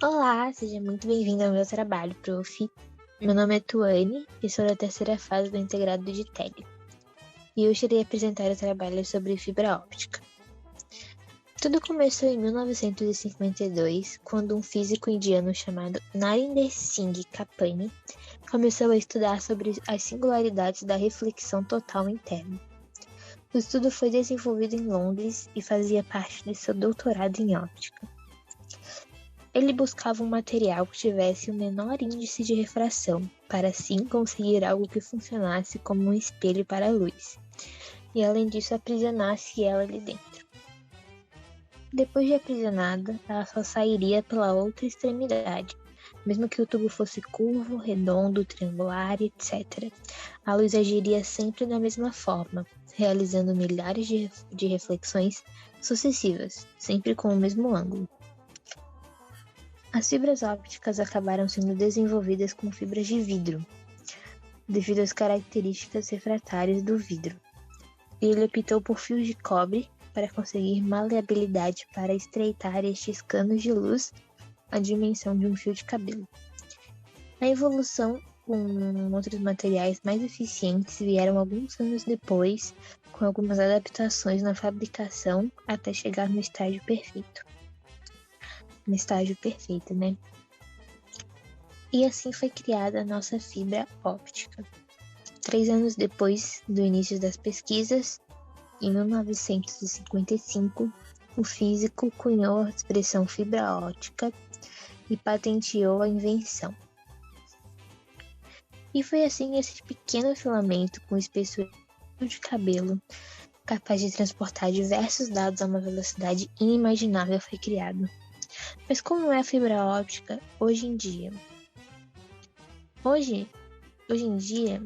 Olá, seja muito bem-vindo ao meu trabalho, prof. Meu nome é Tuane e sou da terceira fase do integrado de tele. E hoje irei apresentar o trabalho sobre fibra óptica. Tudo começou em 1952, quando um físico indiano chamado Narinder Singh Kapani começou a estudar sobre as singularidades da reflexão total interna. O estudo foi desenvolvido em Londres e fazia parte de seu doutorado em óptica. Ele buscava um material que tivesse o menor índice de refração, para assim conseguir algo que funcionasse como um espelho para a luz, e além disso aprisionasse ela ali dentro. Depois de aprisionada, ela só sairia pela outra extremidade, mesmo que o tubo fosse curvo, redondo, triangular, etc. A luz agiria sempre da mesma forma, realizando milhares de reflexões sucessivas, sempre com o mesmo ângulo. As fibras ópticas acabaram sendo desenvolvidas com fibras de vidro, devido às características refratárias do vidro. Ele optou por fios de cobre para conseguir maleabilidade para estreitar estes canos de luz à dimensão de um fio de cabelo. A evolução com outros materiais mais eficientes vieram alguns anos depois, com algumas adaptações na fabricação até chegar no estágio perfeito. Né? E assim foi criada a nossa fibra óptica. 3 anos depois do início das pesquisas, em 1955, o físico cunhou a expressão fibra óptica e patenteou a invenção. E foi assim esse pequeno filamento com espessura de cabelo, capaz de transportar diversos dados a uma velocidade inimaginável, foi criado. Mas como é a fibra óptica hoje em dia? Hoje em dia,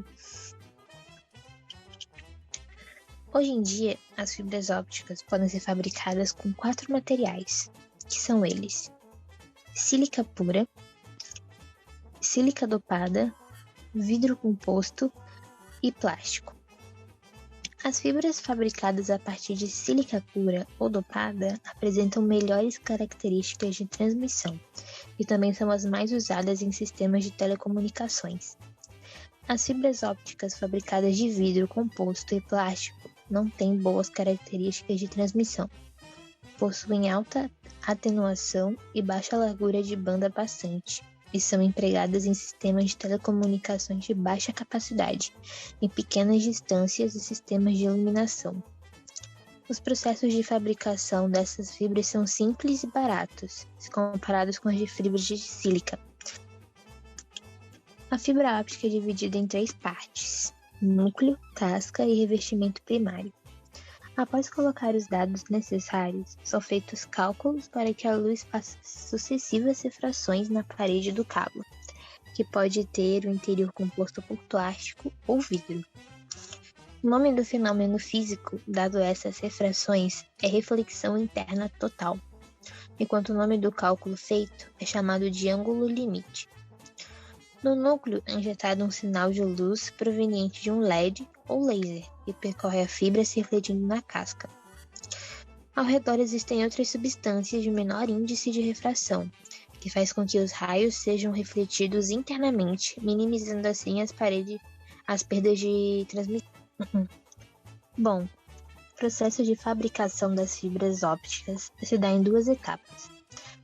as fibras ópticas podem ser fabricadas com 4 materiais, que são eles: sílica pura, sílica dopada, vidro composto e plástico. As fibras fabricadas a partir de sílica pura ou dopada apresentam melhores características de transmissão e também são as mais usadas em sistemas de telecomunicações. As fibras ópticas fabricadas de vidro composto e plástico não têm boas características de transmissão, possuem alta atenuação e baixa largura de banda passante, e são empregadas em sistemas de telecomunicações de baixa capacidade, em pequenas distâncias e sistemas de iluminação. Os processos de fabricação dessas fibras são simples e baratos, se comparados com as de fibras de sílica. A fibra óptica é dividida em 3 partes: núcleo, casca e revestimento primário. Após colocar os dados necessários, são feitos cálculos para que a luz faça sucessivas refrações na parede do cabo, que pode ter o interior composto por plástico ou vidro. O nome do fenômeno físico dado a essas refrações é reflexão interna total, enquanto o nome do cálculo feito é chamado de ângulo limite. No núcleo é injetado um sinal de luz proveniente de um LED ou laser, que percorre a fibra se refletindo na casca. Ao redor existem outras substâncias de menor índice de refração, que faz com que os raios sejam refletidos internamente, minimizando assim as perdas de transmissão. Bom, o processo de fabricação das fibras ópticas se dá em 2 etapas.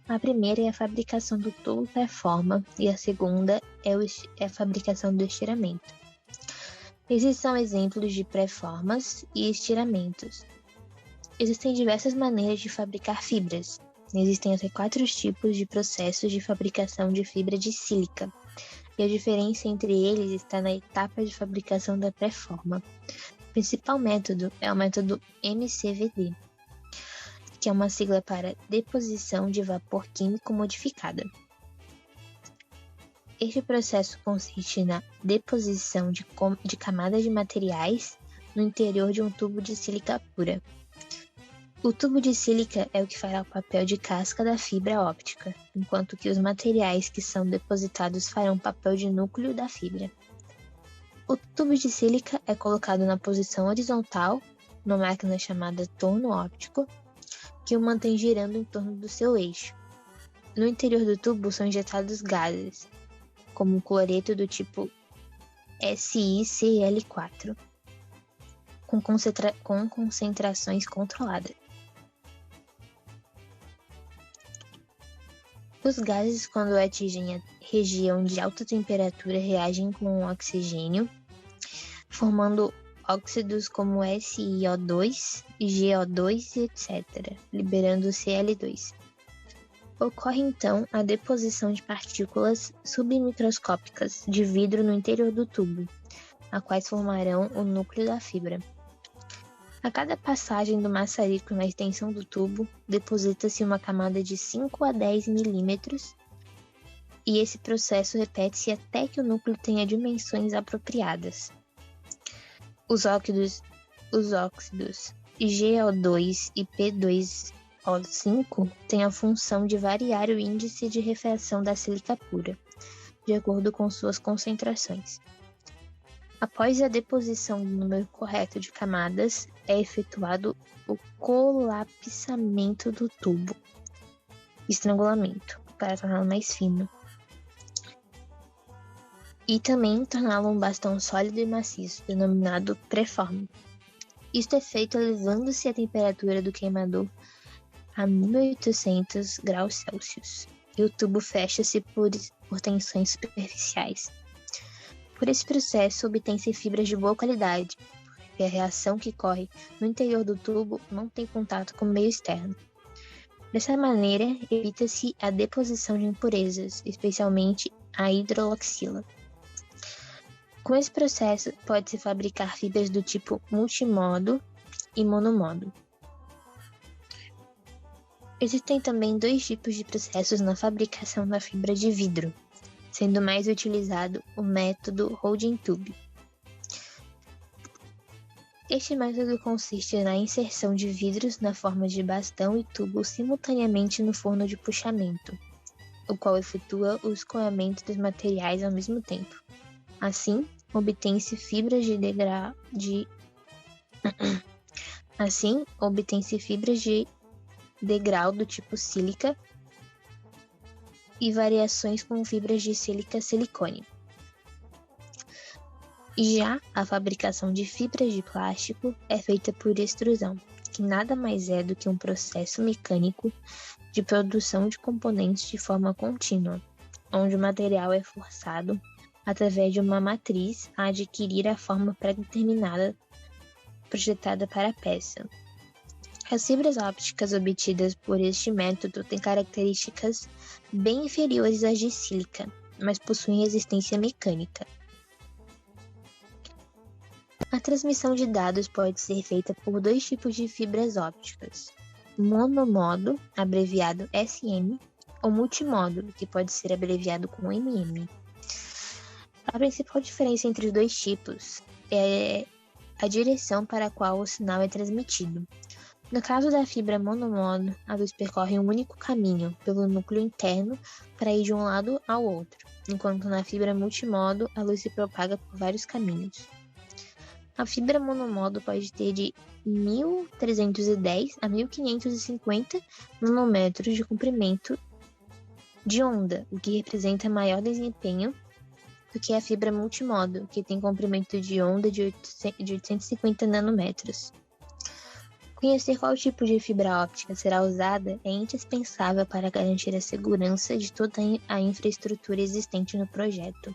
A primeira é a fabricação do tubo pré-forma e a segunda é a fabricação do estiramento. Esses são exemplos de pré-formas e estiramentos. Existem diversas maneiras de fabricar fibras. Existem até 4 tipos de processos de fabricação de fibra de sílica, e a diferença entre eles está na etapa de fabricação da pré-forma. O principal método é o método MCVD, que é uma sigla para deposição de vapor químico modificada. Este processo consiste na deposição de camadas de materiais no interior de um tubo de sílica pura. O tubo de sílica é o que fará o papel de casca da fibra óptica, enquanto que os materiais que são depositados farão o papel de núcleo da fibra. O tubo de sílica é colocado na posição horizontal, numa máquina chamada torno óptico, que o mantém girando em torno do seu eixo. No interior do tubo são injetados gases, como o cloreto do tipo SiCl4, com concentrações controladas. Os gases, quando atingem a região de alta temperatura, reagem com o oxigênio, formando óxidos como SiO2, GO2 e etc., liberando Cl2. Ocorre então a deposição de partículas submicroscópicas de vidro no interior do tubo, as quais formarão o núcleo da fibra. A cada passagem do maçarico na extensão do tubo, deposita-se uma camada de 5 a 10 milímetros, e esse processo repete-se até que o núcleo tenha dimensões apropriadas. Os óxidos GO2 e P2O5 têm a função de variar o índice de refração da sílica pura, de acordo com suas concentrações. Após a deposição do número correto de camadas, é efetuado o colapsamento do tubo, estrangulamento, para torná-lo mais fino, e também torná-lo um bastão sólido e maciço, denominado preforme. Isto é feito elevando-se a temperatura do queimador a 1800 graus Celsius, e o tubo fecha-se por tensões superficiais. Por esse processo, obtém-se fibras de boa qualidade, porque a reação que ocorre no interior do tubo não tem contato com o meio externo. Dessa maneira, evita-se a deposição de impurezas, especialmente a hidroxila. Com esse processo, pode-se fabricar fibras do tipo multimodo e monomodo. Existem também dois tipos de processos na fabricação da fibra de vidro, sendo mais utilizado o método Holding Tube. Este método consiste na inserção de vidros na forma de bastão e tubo simultaneamente no forno de puxamento, o qual efetua o escoamento dos materiais ao mesmo tempo. Assim, obtém-se fibras de degrau do tipo sílica e variações com fibras de sílica-silicone. Já a fabricação de fibras de plástico é feita por extrusão, que nada mais é do que um processo mecânico de produção de componentes de forma contínua, onde o material é forçado através de uma matriz a adquirir a forma pré-determinada projetada para a peça. As fibras ópticas obtidas por este método têm características bem inferiores às de sílica, mas possuem resistência mecânica. A transmissão de dados pode ser feita por dois tipos de fibras ópticas: monomodo, abreviado SM, ou multimodo, que pode ser abreviado com MM. A principal diferença entre os dois tipos é a direção para a qual o sinal é transmitido. No caso da fibra monomodo, a luz percorre um único caminho, pelo núcleo interno, para ir de um lado ao outro, enquanto na fibra multimodo, a luz se propaga por vários caminhos. A fibra monomodo pode ter de 1.310 a 1.550 nanômetros de comprimento de onda, o que representa maior desempenho do que a fibra multimodo, que tem comprimento de onda de 850 nanômetros. Conhecer qual tipo de fibra óptica será usada é indispensável para garantir a segurança de toda a infraestrutura existente no projeto.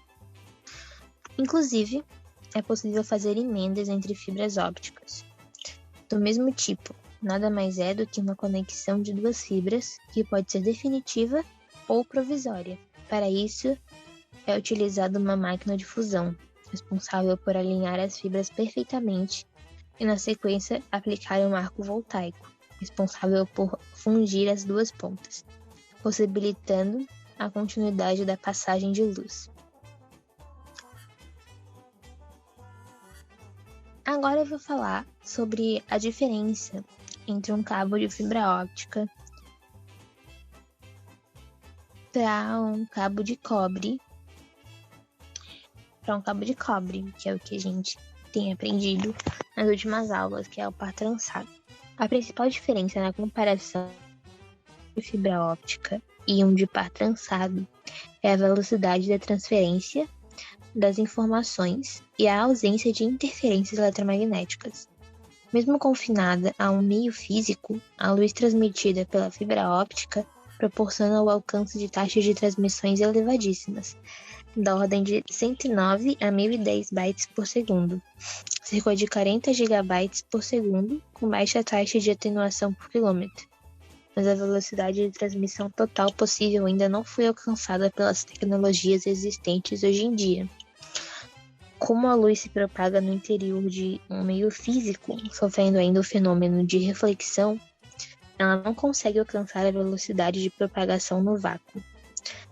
Inclusive, é possível fazer emendas entre fibras ópticas do mesmo tipo. Nada mais é do que uma conexão de duas fibras, que pode ser definitiva ou provisória. Para isso, é utilizada uma máquina de fusão, responsável por alinhar as fibras perfeitamente, e na sequência aplicar um arco voltaico, responsável por fundir as duas pontas, possibilitando a continuidade da passagem de luz. Agora eu vou falar sobre a diferença entre um cabo de fibra óptica para um cabo de cobre, que é o que a gente tem aprendido nas últimas aulas, que é o par trançado. A principal diferença na comparação de fibra óptica e um de par trançado é a velocidade da transferência das informações e a ausência de interferências eletromagnéticas. Mesmo confinada a um meio físico, a luz transmitida pela fibra óptica proporciona o alcance de taxas de transmissões elevadíssimas, da ordem de 109 a 1010 bytes por segundo, cerca de 40 gigabytes por segundo, com baixa taxa de atenuação por quilômetro. Mas a velocidade de transmissão total possível ainda não foi alcançada pelas tecnologias existentes hoje em dia. Como a luz se propaga no interior de um meio físico, sofrendo ainda o fenômeno de reflexão, ela não consegue alcançar a velocidade de propagação no vácuo,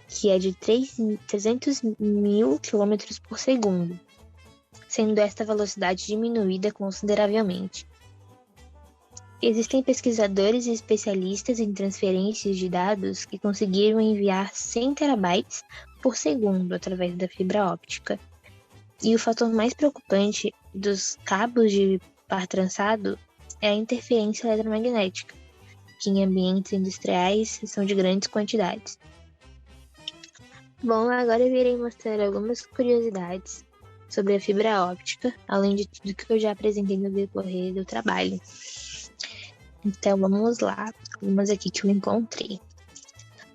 que é de 300 mil km por segundo, sendo esta velocidade diminuída consideravelmente. Existem pesquisadores e especialistas em transferências de dados que conseguiram enviar 100 terabytes por segundo através da fibra óptica. E o fator mais preocupante dos cabos de par trançado é a interferência eletromagnética, que em ambientes industriais são de grandes quantidades. Bom, agora eu irei mostrar algumas curiosidades sobre a fibra óptica, além de tudo que eu já apresentei no decorrer do trabalho. Então vamos lá, algumas aqui que eu encontrei.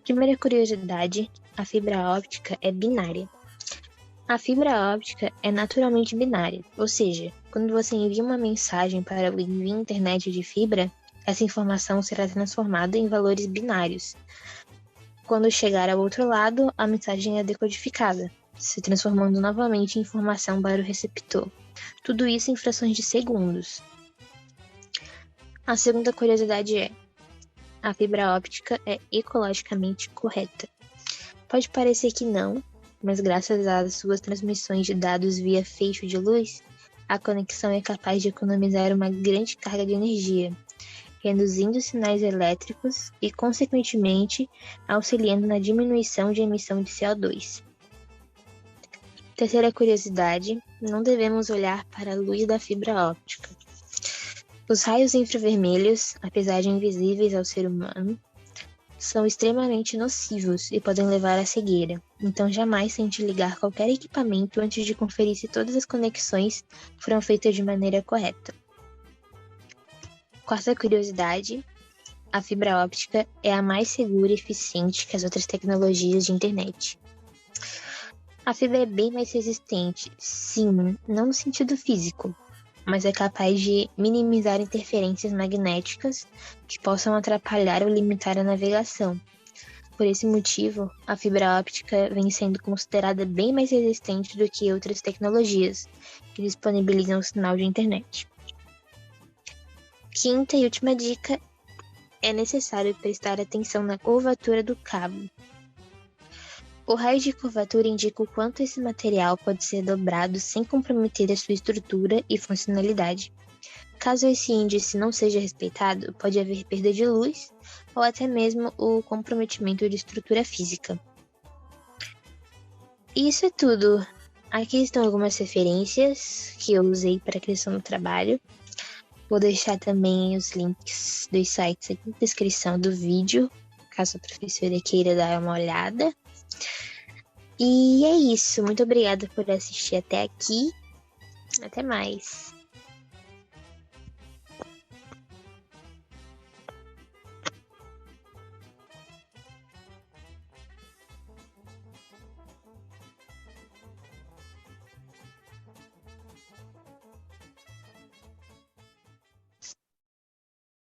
Primeira curiosidade, a fibra óptica é binária. A fibra óptica é naturalmente binária, ou seja, quando você envia uma mensagem para alguém via internet de fibra, essa informação será transformada em valores binários. Quando chegar ao outro lado, a mensagem é decodificada, se transformando novamente em informação para o receptor. Tudo isso em frações de segundos. A segunda curiosidade é: a fibra óptica é ecologicamente correta. Pode parecer que não, mas graças às suas transmissões de dados via feixe de luz, a conexão é capaz de economizar uma grande carga de energia, reduzindo sinais elétricos e, consequentemente, auxiliando na diminuição de emissão de CO2. Terceira curiosidade, não devemos olhar para a luz da fibra óptica. Os raios infravermelhos, apesar de invisíveis ao ser humano, são extremamente nocivos e podem levar à cegueira, então jamais tente ligar qualquer equipamento antes de conferir se todas as conexões foram feitas de maneira correta. Quarta curiosidade, a fibra óptica é a mais segura e eficiente que as outras tecnologias de internet. A fibra é bem mais resistente, sim, não no sentido físico, mas é capaz de minimizar interferências magnéticas que possam atrapalhar ou limitar a navegação. Por esse motivo, a fibra óptica vem sendo considerada bem mais resistente do que outras tecnologias que disponibilizam o sinal de internet. Quinta e última dica, é necessário prestar atenção na curvatura do cabo. O raio de curvatura indica o quanto esse material pode ser dobrado sem comprometer a sua estrutura e funcionalidade. Caso esse índice não seja respeitado, pode haver perda de luz ou até mesmo o comprometimento de estrutura física. E isso é tudo. Aqui estão algumas referências que eu usei para a criação do trabalho. Vou deixar também os links dos sites aqui na descrição do vídeo, caso a professora queira dar uma olhada. E é isso. Muito obrigada por assistir até aqui. Até mais.